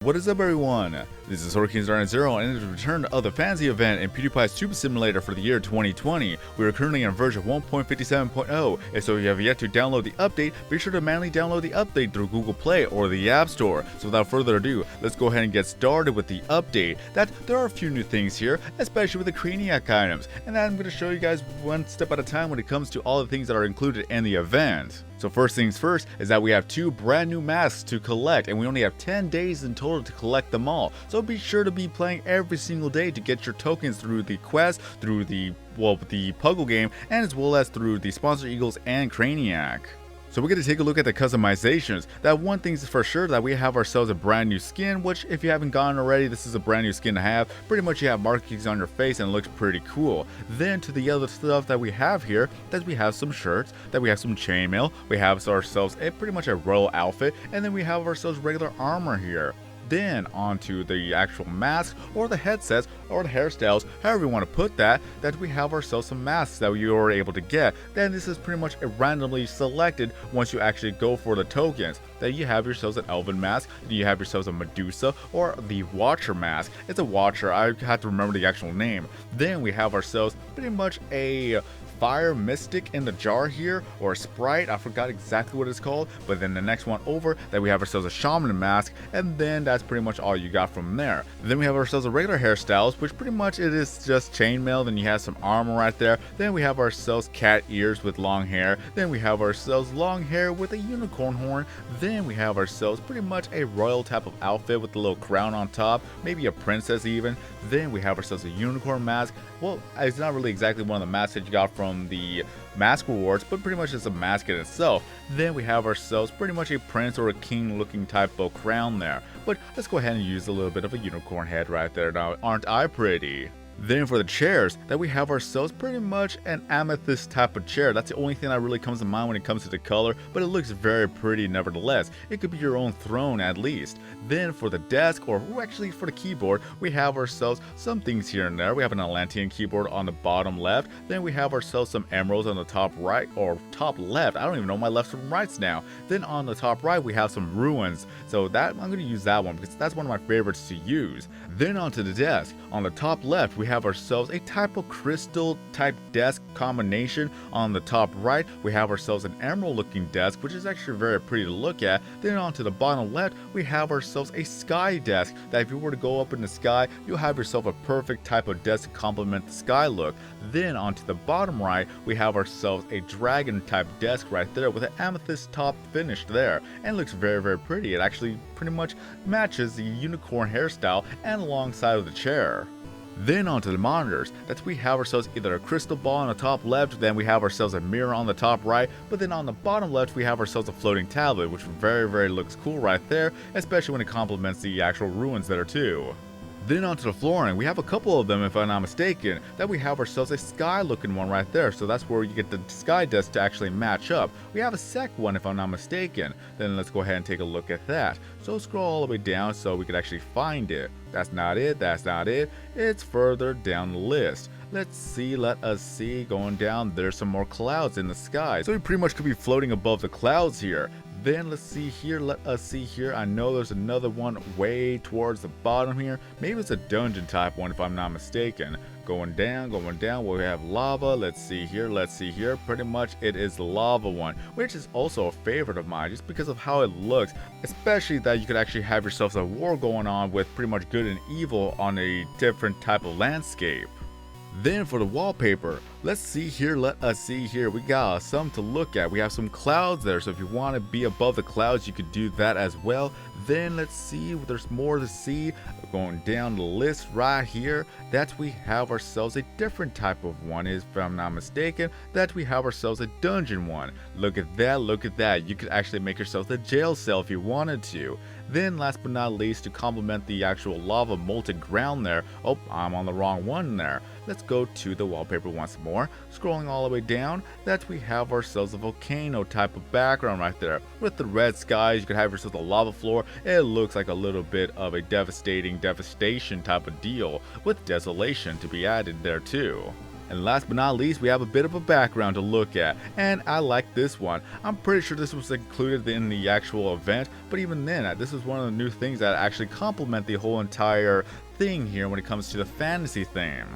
What is up, everyone? This is Hurricane0, and it is the return of the fantasy event in Pewdiepie's Tube Simulator for the year 2020. We are currently on version 1.57.0, and so if you have yet to download the update, be sure to manually download the update through Google Play or the App Store. So without further ado, let's go ahead and get started with the update. There are a few new things here, especially with the Craniac items, and I'm going to show you guys one step at a time when it comes to all the things that are included in the event. So first things first is that we have 2 brand new masks to collect, and we only have 10 days in total to collect them all. So be sure to be playing every single day to get your tokens through the quest, through the Puzzle game, and as well as through the Sponsor Eagles and Craniac. So we're going to take a look at the customizations. That one thing is for sure that we have ourselves a brand new skin, which if you haven't gotten already, this is a brand new skin to have. Pretty much you have markings on your face and it looks pretty cool. Then to the other stuff that we have here, that we have some shirts, that we have some chainmail, we have ourselves pretty much a royal outfit, and then we have ourselves regular armor here. Then onto the actual masks or the headsets or the hairstyles, however you want to put that we have ourselves some masks that you are able to get. Then this is pretty much randomly selected once you actually go for the tokens. Then you have yourselves an elven mask, then you have yourselves a Medusa or the Watcher mask. It's a Watcher, I have to remember the actual name. Then we have ourselves pretty much a Fire Mystic in the jar here, or a Sprite, I forgot exactly what it's called, but then the next one over, that we have ourselves a Shaman mask, and then that's pretty much all you got from there. Then we have ourselves a regular hairstyles, which pretty much it is just chainmail, then you have some armor right there, then we have ourselves cat ears with long hair, then we have ourselves long hair with a unicorn horn, then we have ourselves pretty much a royal type of outfit with a little crown on top, maybe a princess even, then we have ourselves a unicorn mask. Well, it's not really exactly one of the masks that you got from the mask rewards, but pretty much it's a mask in itself. Then we have ourselves pretty much a prince or a king looking type of crown there. But let's go ahead and use a little bit of a unicorn head right there. Now, aren't I pretty? Then for the chairs, that we have ourselves pretty much an amethyst type of chair. That's the only thing that really comes to mind when it comes to the color, but it looks very pretty nevertheless. It could be your own throne at least. Then for the desk, or actually for the keyboard, we have ourselves some things here and there. We have an Atlantean keyboard on the bottom left. Then we have ourselves some emeralds on the top right, or top left. I don't even know my lefts from rights now. Then on the top right, we have some ruins. So that I'm going to use that one because that's one of my favorites to use. Then onto the desk. On the top left, we have ourselves a type of crystal type desk combination. On the top right, we have ourselves an emerald looking desk, which is actually very pretty to look at. Then onto the bottom left, we have ourselves a sky desk that if you were to go up in the sky, you'll have yourself a perfect type of desk to complement the sky look. Then onto the bottom right, we have ourselves a dragon type desk right there with an amethyst top finish there, and it looks very, very pretty. It actually pretty much matches the unicorn hairstyle and alongside of the chair. Then onto the monitors, that we have ourselves either a crystal ball on the top left, then we have ourselves a mirror on the top right, but then on the bottom left we have ourselves a floating tablet, which very, very looks cool right there, especially when it complements the actual ruins there too. Then onto the flooring, we have a couple of them if I'm not mistaken, that we have ourselves a sky looking one right there, so that's where you get the sky desk to actually match up. We have a sec one if I'm not mistaken, then let's go ahead and take a look at that. So scroll all the way down so we can actually find it. That's not it, it's further down the list. Let us see, going down, there's some more clouds in the sky, so we pretty much could be floating above the clouds here. Then let's see here, let us see here, I know there's another one way towards the bottom here, maybe it's a dungeon type one if I'm not mistaken. Going down, where we have lava, let's see here, pretty much it is the lava one, which is also a favorite of mine just because of how it looks, especially that you could actually have yourselves a war going on with pretty much good and evil on a different type of landscape. Then for the wallpaper, let's see here, we got some to look at. We have some clouds there, so if you want to be above the clouds, you could do that as well. Then let's see, there's more to see. Going down the list right here, that we have ourselves a different type of one, if I'm not mistaken, that we have ourselves a dungeon one. Look at that, you could actually make yourself a jail cell if you wanted to. Then last but not least, to complement the actual lava molten ground there, oh, I'm on the wrong one there. Let's go to the wallpaper once more. Scrolling all the way down, that we have ourselves a volcano type of background right there. With the red skies, you could have yourself a lava floor. It looks like a little bit of a devastation type of deal, with desolation to be added there too. And last but not least, we have a bit of a background to look at, and I like this one. I'm pretty sure this was included in the actual event, but even then, this is one of the new things that actually complement the whole entire thing here when it comes to the fantasy theme.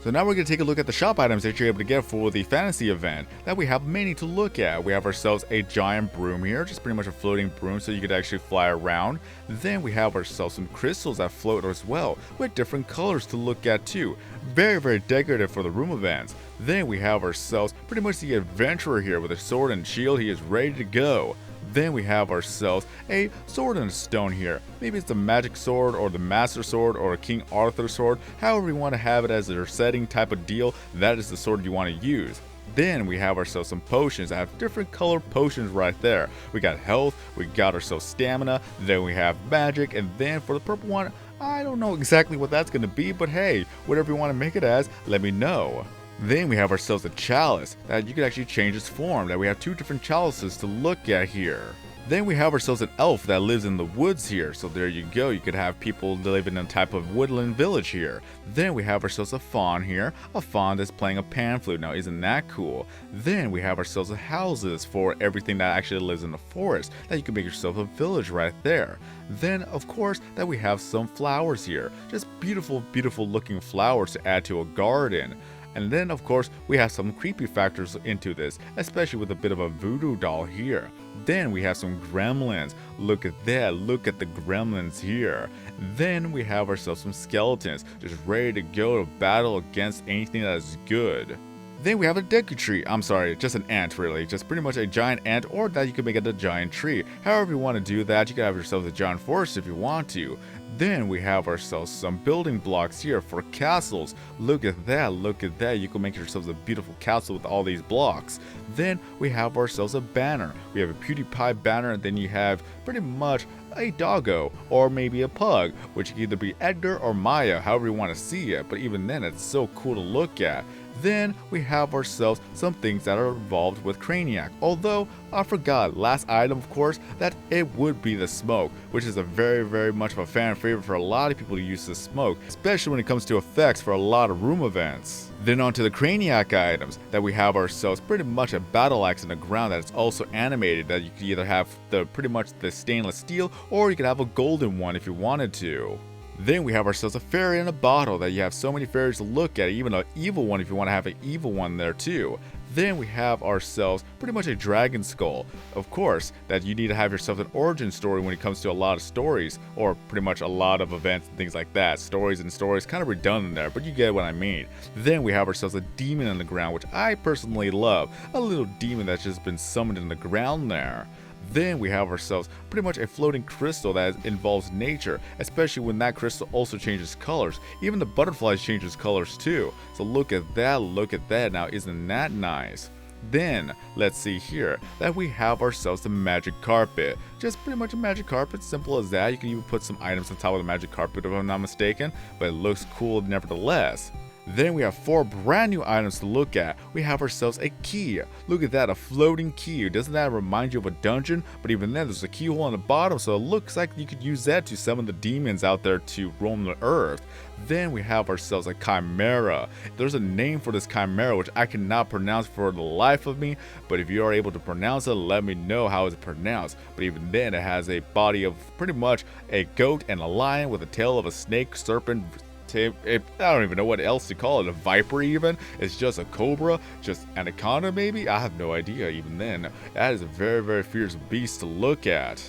So now we're going to take a look at the shop items that you're able to get for the fantasy event that we have many to look at. We have ourselves a giant broom here, just pretty much a floating broom so you could actually fly around. Then we have ourselves some crystals that float as well, with different colors to look at too. Very, very decorative for the room events. Then we have ourselves pretty much the adventurer here with a sword and shield. He is ready to go. Then we have ourselves a sword and a stone here. Maybe it's the magic sword or the master sword or a King Arthur sword. However you want to have it as their setting type of deal, that is the sword you want to use. Then we have ourselves some potions that have different colored potions right there. We got health, we got ourselves stamina, then we have magic, and then for the purple one, I don't know exactly what that's going to be, but hey, whatever you want to make it as, let me know. Then we have ourselves a chalice that you can actually change its form, that we have two different chalices to look at here. Then we have ourselves an elf that lives in the woods here, so there you go, you could have people living in a type of woodland village here. Then we have ourselves a faun here, a faun that's playing a pan flute. Now isn't that cool? Then we have ourselves houses for everything that actually lives in the forest, that you can make yourself a village right there. Then of course that we have some flowers here, just beautiful, beautiful looking flowers to add to a garden. And then of course we have some creepy factors into this, especially with a bit of a voodoo doll here. Then we have some gremlins. Look at that, look at the gremlins here. Then we have ourselves some skeletons, just ready to go to battle against anything that is good. Then we have a decor tree. I'm sorry, just an ant really. Just pretty much a giant ant, or that you can make it a giant tree. However you want to do that, you can have yourself a giant forest if you want to. Then we have ourselves some building blocks here for castles. Look at that, look at that. You can make yourselves a beautiful castle with all these blocks. Then we have ourselves a banner. We have a Pewdiepie banner, and then you have pretty much a doggo or maybe a pug, which can either be Edgar or Maya, however you want to see it. But even then, it's so cool to look at. Then we have ourselves some things that are involved with Craniac. Although I forgot, last item of course, that it would be the smoke, which is a very, very much of a fan favorite for a lot of people to use the smoke, especially when it comes to effects for a lot of room events. Then on to the Craniac items, that we have ourselves pretty much a battle axe in the ground that is also animated, that you can either have the pretty much the stainless steel, or you could have a golden one if you wanted to. Then we have ourselves a fairy in a bottle, that you have so many fairies to look at, even an evil one if you want to have an evil one there too. Then we have ourselves pretty much a dragon skull. Of course, that you need to have yourself an origin story when it comes to a lot of stories, or pretty much a lot of events and things like that. Stories and stories, kind of redundant there, but you get what I mean. Then we have ourselves a demon in the ground, which I personally love. A little demon that's just been summoned in the ground there. Then we have ourselves pretty much a floating crystal that involves nature, especially when that crystal also changes colors. Even the butterflies changes colors too. So look at that, look at that. Now isn't that nice? Then let's see here that we have ourselves the magic carpet. Just pretty much a magic carpet, simple as that. You can even put some items on top of the magic carpet if I'm not mistaken, but it looks cool nevertheless. Then we have 4 brand new items to look at. We have ourselves a key. Look at that, a floating key. Doesn't that remind you of a dungeon? But even then, there's a keyhole on the bottom, so it looks like you could use that to summon the demons out there to roam the earth. Then we have ourselves a chimera. There's a name for this chimera which I cannot pronounce for the life of me, but if you are able to pronounce it, let me know how it's pronounced. But even then, it has a body of pretty much a goat and a lion with a tail of a snake, serpent, I don't even know what else to call it, a viper even? It's just a cobra, just anaconda maybe? I have no idea even then. That is a very, very fierce beast to look at.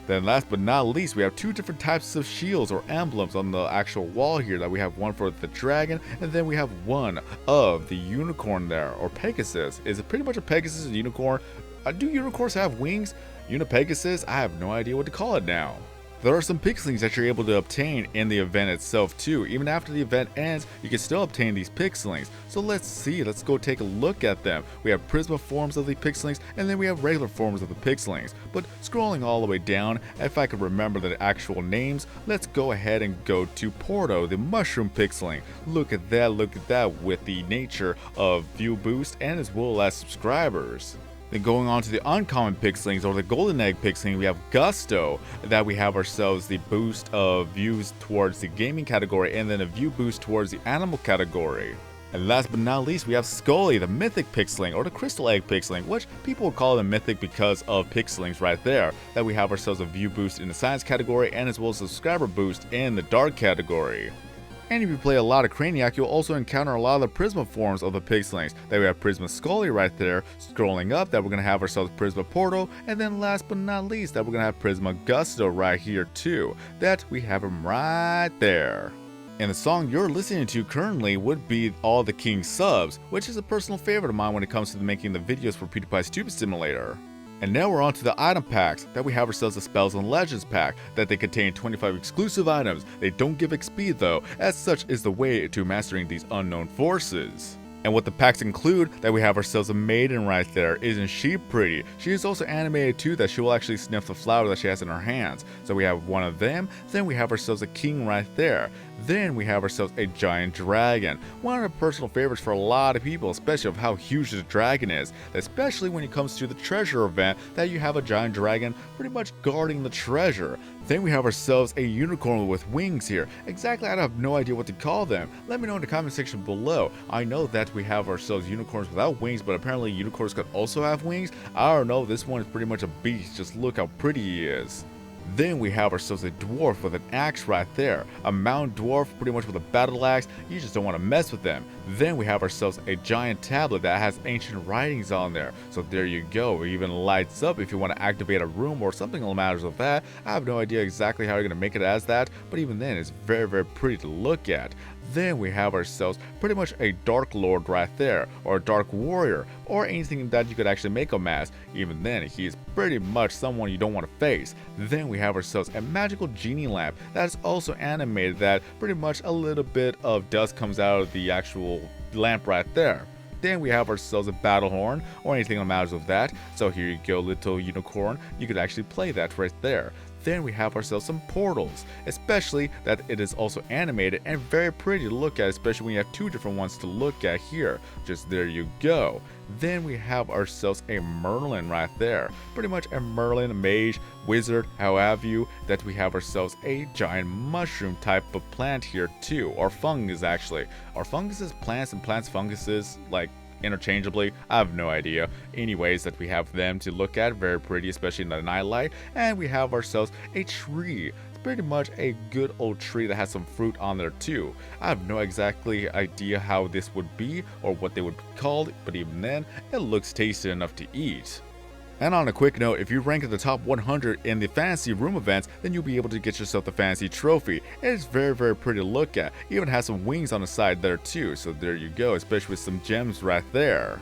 Then last but not least, we have 2 different types of shields or emblems on the actual wall here. That we have one for the dragon, and then we have one of the unicorn there, or Pegasus. Is it pretty much a Pegasus, a unicorn? Do unicorns have wings? Unipegasus? I have no idea what to call it now. There are some pixelings that you're able to obtain in the event itself too. Even after the event ends, you can still obtain these pixelings. So let's see, let's go take a look at them. We have Prisma forms of the pixelings, and then we have regular forms of the pixelings. But scrolling all the way down, if I could remember the actual names, let's go ahead and go to Porto, the mushroom pixeling. Look at that with the nature of view boost and as well as subscribers. Then going on to the uncommon pixelings or the golden egg pixeling, we have Gusto, that we have ourselves the boost of views towards the gaming category and then a view boost towards the animal category. And last but not least, we have Scully, the mythic pixeling, or the crystal egg pixeling, which people would call them mythic because of pixelings right there. That we have ourselves a view boost in the science category and as well as a subscriber boost in the dark category. And if you play a lot of Craniac, you'll also encounter a lot of the Prisma forms of the pixelings. That we have Prisma Scully right there, scrolling up, that we're going to have ourselves Prisma Portal, and then last but not least, that we're going to have Prisma Gusto right here too. That we have him right there. And the song you're listening to currently would be All the King's Subs, which is a personal favorite of mine when it comes to making the videos for Pewdiepie's Tube Simulator. And now we're on to the item packs, that we have ourselves a Spells and Legends pack, that they contain 25 exclusive items. They don't give XP though, as such is the way to mastering these unknown forces. And what the packs include, that we have ourselves a maiden right there. Isn't she pretty? She is also animated too, that she will actually sniff the flower that she has in her hands. So we have one of them, then we have ourselves a king right there. Then we have ourselves a giant dragon. One of the personal favorites for a lot of people, especially of how huge the dragon is. Especially when it comes to the treasure event, that you have a giant dragon pretty much guarding the treasure. Then we have ourselves a unicorn with wings here. Exactly, I have no idea what to call them. Let me know in the comment section below. I know that we have ourselves unicorns without wings, but apparently unicorns could also have wings. I don't know, this one is pretty much a beast. Just look how pretty he is. Then we have ourselves a dwarf with an axe right there. A mountain dwarf pretty much with a battle axe. You just don't want to mess with them. Then we have ourselves a giant tablet that has ancient writings on there. So there you go. It even lights up if you want to activate a room or something along matters of that. I have no idea exactly how you're going to make it as that, but even then it's very, very pretty to look at. Then we have ourselves pretty much a Dark Lord right there, or a Dark Warrior, or anything that you could actually make him as. Even then, he is pretty much someone you don't want to face. Then we have ourselves a magical genie lamp that is also animated, that pretty much a little bit of dust comes out of the actual lamp right there. Then we have ourselves a battle horn, or anything that matters of that. So here you go, little unicorn, you could actually play that right there. Then we have ourselves some portals, especially that it is also animated and very pretty to look at, especially when you have two different ones to look at here. Just there you go. Then we have ourselves a Merlin right there. Pretty much a Merlin, mage, wizard, how have you. That we have ourselves a giant mushroom type of plant here too, or fungus actually. Are funguses plants and plants funguses like interchangeably? I have no idea. Anyways, that we have them to look at, very pretty, especially in the nightlight. And we have ourselves a tree. It's pretty much a good old tree that has some fruit on there too. I have no exactly idea how this would be or what they would be called, but even then, it looks tasty enough to eat. And on a quick note, if you rank in the top 100 in the fantasy room events, then you'll be able to get yourself the fantasy trophy. It's very, very pretty to look at. It even has some wings on the side there too, so there you go, especially with some gems right there.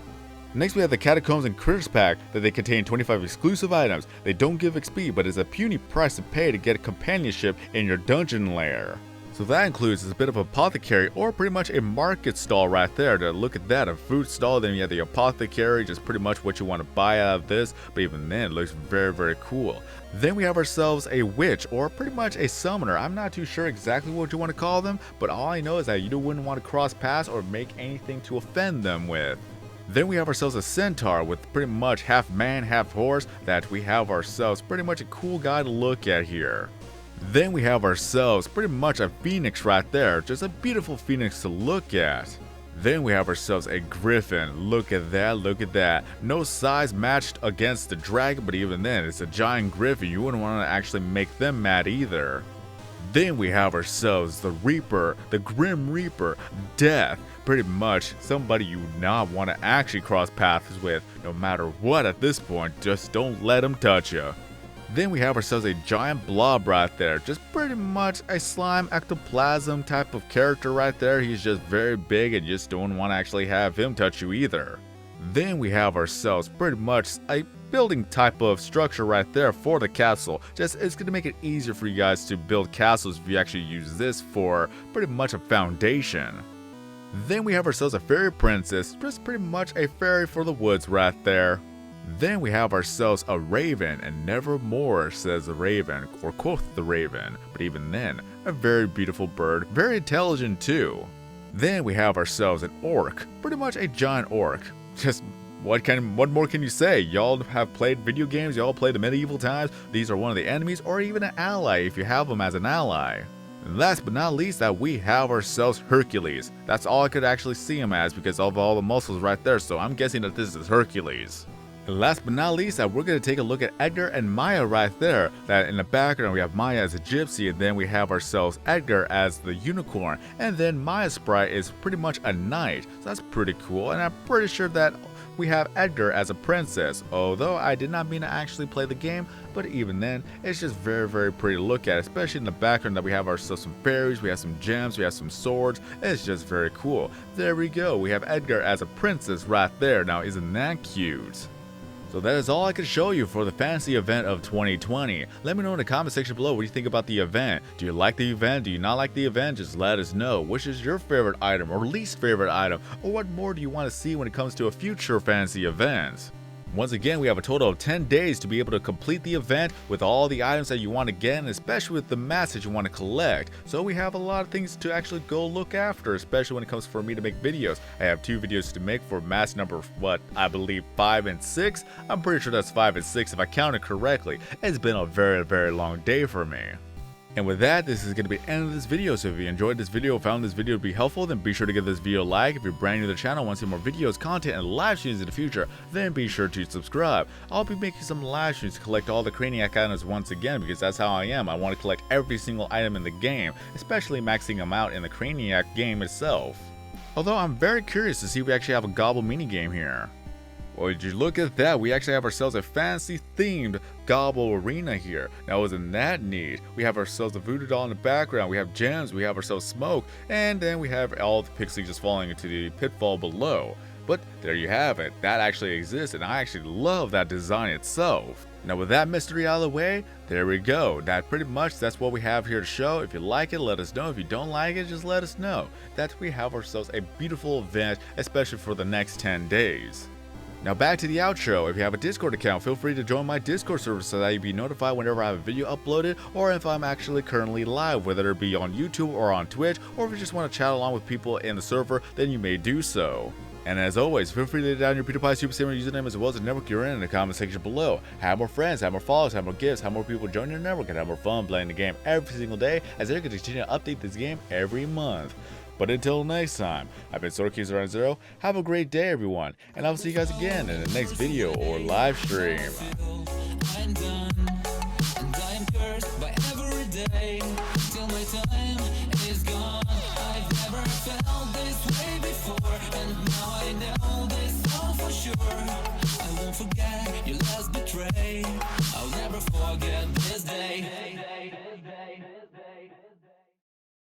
Next we have the Catacombs and Critters pack, that they contain 25 exclusive items. They don't give XP, but it's a puny price to pay to get companionship in your dungeon lair. So that includes a bit of apothecary, or pretty much a market stall right there. To look at that, a food stall, then you have the apothecary, just pretty much what you want to buy out of this, but even then it looks very, very cool. Then we have ourselves a witch, or pretty much a summoner. I'm not too sure exactly what you want to call them, but all I know is that you wouldn't want to cross paths or make anything to offend them with. Then we have ourselves a centaur with pretty much half man, half horse, that we have ourselves pretty much a cool guy to look at here. Then we have ourselves pretty much a phoenix right there, just a beautiful phoenix to look at. Then we have ourselves a griffin. Look at that, look at that. No size matched against the dragon, but even then, it's a giant griffin. You wouldn't want to actually make them mad either. Then we have ourselves the Reaper, the Grim Reaper, Death. Pretty much somebody you would not want to actually cross paths with, no matter what at this point, just don't let them touch you. Then we have ourselves a giant blob right there, just pretty much a slime ectoplasm type of character right there. He's just very big and you just don't want to actually have him touch you either. Then we have ourselves pretty much a building type of structure right there for the castle. Just it's going to make it easier for you guys to build castles if you actually use this for pretty much a foundation. Then we have ourselves a fairy princess, just pretty much a fairy for the woods right there. Then we have ourselves a raven, and nevermore says the raven, or quoth the raven, but even then, a very beautiful bird, very intelligent too. Then we have ourselves an orc, pretty much a giant orc. Just what more can you say? Y'all have played video games, y'all played the medieval times, these are one of the enemies, or even an ally if you have them as an ally. And last but not least, that we have ourselves Hercules. That's all I could actually see him as because of all the muscles right there, so I'm guessing that this is Hercules. And last but not least, that we're going to take a look at Edgar and Maya right there. That in the background we have Maya as a gypsy, and then we have ourselves Edgar as the unicorn, and then Maya's sprite is pretty much a knight. So that's pretty cool, and I'm pretty sure that we have Edgar as a princess, although I did not mean to actually play the game, but even then, it's just very pretty to look at, especially in the background that we have ourselves some fairies, we have some gems, we have some swords. It's just very cool. There we go, we have Edgar as a princess right there. Now isn't that cute? So that is all I can show you for the fantasy event of 2020. Let me know in the comment section below what you think about the event. Do you like the event? Do you not like the event? Just let us know. Which is your favorite item or least favorite item? Or what more do you want to see when it comes to a future fantasy event? Once again, we have a total of 10 days to be able to complete the event with all the items that you want to get, and especially with the mats that you want to collect. So we have a lot of things to actually go look after, especially when it comes for me to make videos. I have 2 videos to make for mats number, I believe 5 and 6. I'm pretty sure that's 5 and 6 if I counted correctly. It's been a very long day for me. And with that, this is going to be the end of this video. So if you enjoyed this video, found this video to be helpful, then be sure to give this video a like. If you're brand new to the channel and want to see more videos, content, and live streams in the future, then be sure to subscribe. I'll be making some live streams to collect all the Craniac items once again, because that's how I am. I want to collect every single item in the game, especially maxing them out in the Craniac game itself. Although I'm very curious to see if we actually have a gobble minigame here. Well, did you look at that? We actually have ourselves a fantasy-themed gobble arena here. Now, isn't that neat? We have ourselves a voodoo doll in the background, we have gems, we have ourselves smoke, and then we have all the pixels just falling into the pitfall below. But there you have it. That actually exists, and I actually love that design itself. Now, with that mystery out of the way, there we go. That's what we have here to show. If you like it, let us know. If you don't like it, just let us know. That we have ourselves a beautiful event, especially for the next 10 days. Now back to the outro. If you have a Discord account, feel free to join my Discord server so that you'll be notified whenever I have a video uploaded, or if I'm actually currently live, whether it be on YouTube or on Twitch, or if you just want to chat along with people in the server, then you may do so. And as always, feel free to lay down your Pewdiepie Super Samurai username as well as the network you're in the comment section below. Have more friends, have more followers, have more gifts, have more people join your network, and have more fun playing the game every single day, as they're going to continue to update this game every month. But until next time, I've been SwordKings0. Have a great day, everyone, and I'll see you guys again in the next video or live stream. I'm done, and I am cursed by every day, till my time is gone. I've never felt this way before, and now I know this all for sure. I won't forget your last betray.